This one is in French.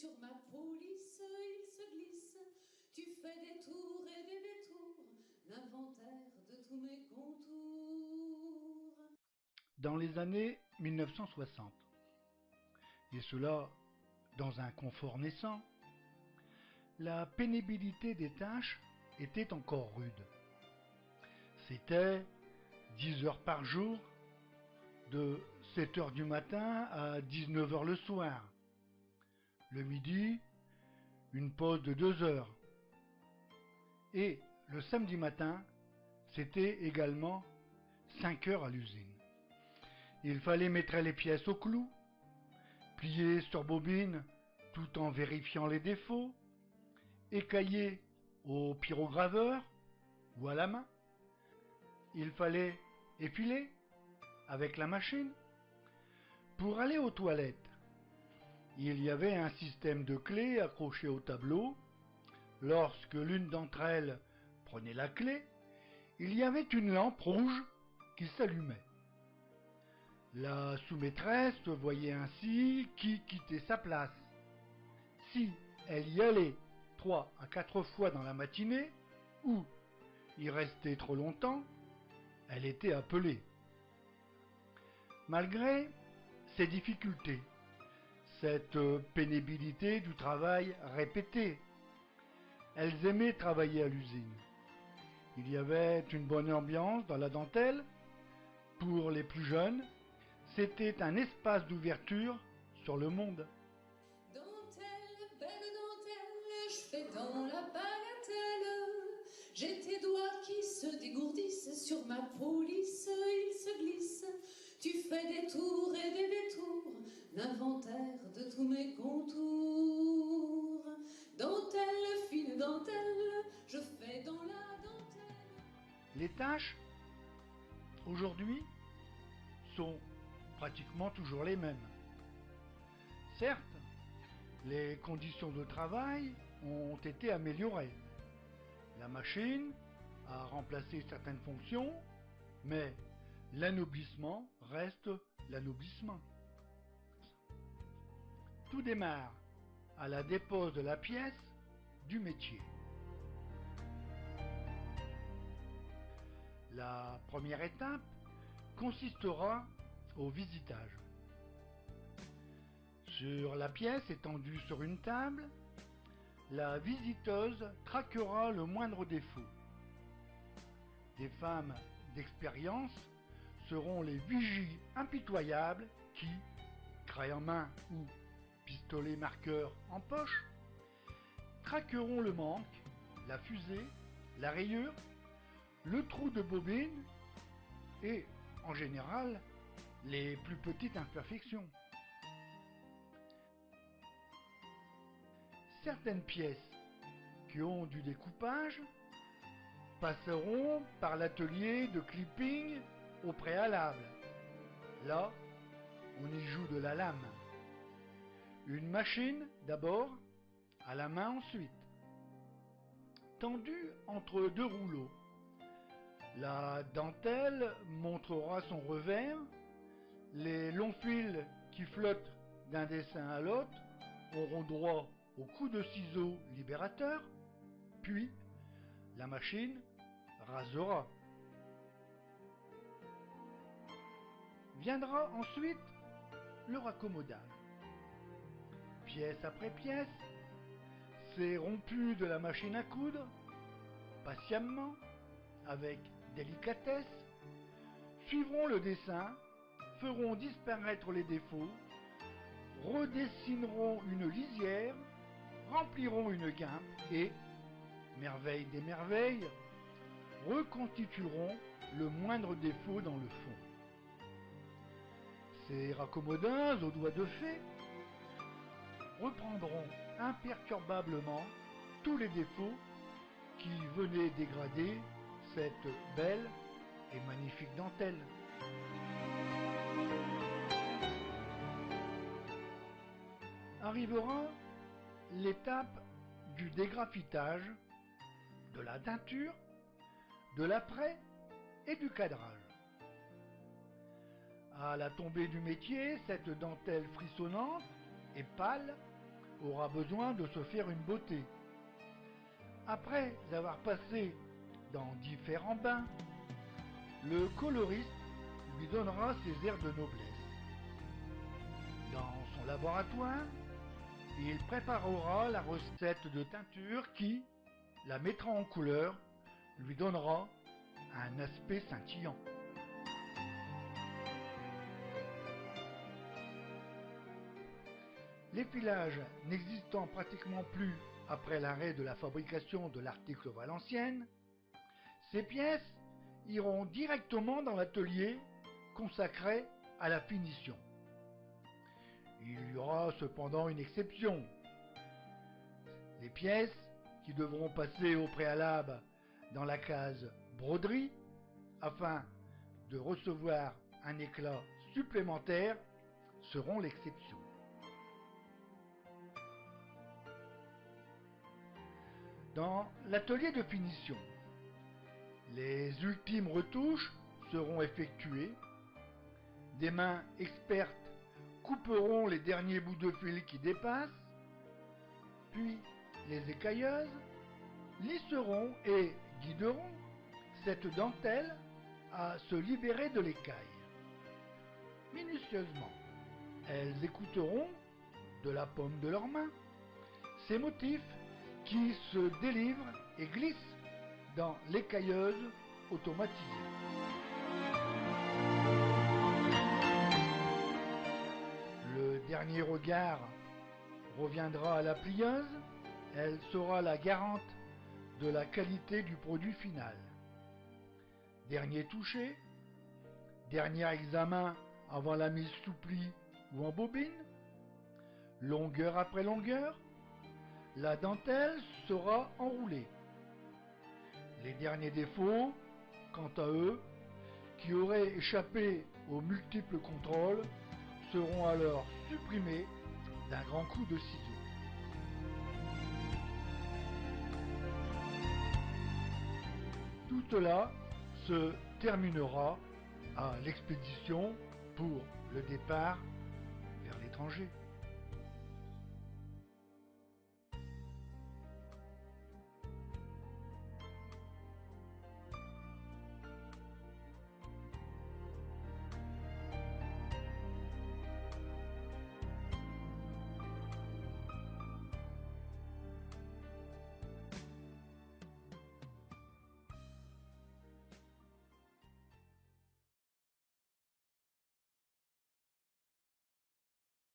sur ma police, il se glisse. Tu fais des tours et des détours, l'inventaire de tous mes contours. Dans les années 1960, et cela dans un confort naissant, la pénibilité des tâches était encore rude. C'était 10 heures par jour, de 7 heures du matin à 19 heures le soir. Le midi, une pause de 2 heures. Et le samedi matin, c'était également 5 heures à l'usine. Il fallait mettre les pièces au clou, plier sur bobine tout en vérifiant les défauts, écailler au pyrograveur ou à la main. Il fallait épiler avec la machine. Pour aller aux toilettes, il y avait un système de clés accroché au tableau. Lorsque l'une d'entre elles prenait la clé, il y avait une lampe rouge qui s'allumait. La sous-maîtresse voyait ainsi qui quittait sa place. Si elle y allait 3 à 4 fois dans la matinée, ou y restait trop longtemps, elle était appelée. Malgré ces difficultés, cette pénibilité du travail répété, elles aimaient travailler à l'usine. Il y avait une bonne ambiance dans la dentelle. Pour les plus jeunes, c'était un espace d'ouverture sur le monde. Dentelle, belle dentelle, je fais dans la bagatelle. J'ai tes doigts qui se dégourdissent, sur ma police, ils se glissent. Tu fais des tours et des détours, l'inventaire de tous mes contours. Dentelle, fine dentelle, je fais dans la dentelle. Les tâches, aujourd'hui, sont pratiquement toujours les mêmes. Certes, les conditions de travail ont été améliorées. La machine a remplacé certaines fonctions, mais l'anoblissement reste l'anoblissement. Tout démarre à la dépose de la pièce du métier. La première étape consistera au visitage. Sur la pièce étendue sur une table, la visiteuse traquera le moindre défaut. Des femmes d'expérience seront les vigies impitoyables qui, craie en main ou pistolet marqueur en poche, traqueront le manque, la fusée, la rayure, le trou de bobine et, en général, les plus petites imperfections. Certaines pièces qui ont du découpage passeront par l'atelier de clipping au préalable. Là, on y joue de la lame. Une machine d'abord, à la main ensuite. Tendue entre deux rouleaux, la dentelle montrera son revers. Les longs fils qui flottent d'un dessin à l'autre auront droit au coup de ciseau libérateur, puis la machine rasera. Viendra ensuite le raccommodage. Pièce après pièce, c'est rompu de la machine à coudre, patiemment, avec délicatesse, suivront le dessin, feront disparaître les défauts, redessineront une lisière, rempliront une guimpe et, merveille des merveilles, reconstitueront le moindre défaut dans le fond. Ces raccommodins aux doigts de fée reprendront imperturbablement tous les défauts qui venaient dégrader cette belle et magnifique dentelle. Arrivera l'étape du dégraffitage, de la teinture, de l'après et du cadrage. À la tombée du métier, cette dentelle frissonnante et pâle aura besoin de se faire une beauté. Après avoir passé dans différents bains, le coloriste lui donnera ses airs de noblesse. Dans son laboratoire, il préparera la recette de teinture qui, la mettra en couleur, lui donnera un aspect scintillant. L'effilage n'existant pratiquement plus après l'arrêt de la fabrication de l'article valenciennes, ces pièces iront directement dans l'atelier consacré à la finition. Il y aura cependant une exception. Les pièces qui devront passer au préalable dans la case broderie afin de recevoir un éclat supplémentaire seront l'exception. Dans l'atelier de finition, les ultimes retouches seront effectuées. Des mains expertes couperont les derniers bouts de fil qui dépassent, puis les écailleuses lisseront et guideront cette dentelle à se libérer de l'écaille. Minutieusement, elles écouteront de la paume de leurs mains ces motifs qui se délivrent et glissent dans l'écailleuse automatisée. Le dernier regard reviendra à la plieuse, elle sera la garante de la qualité du produit final. Dernier toucher, dernier examen avant la mise sous pli ou en bobine, longueur après longueur, la dentelle sera enroulée. Les derniers défauts, quant à eux, qui auraient échappé aux multiples contrôles, seront alors supprimés d'un grand coup de ciseau. Tout cela se terminera à l'expédition pour le départ vers l'étranger.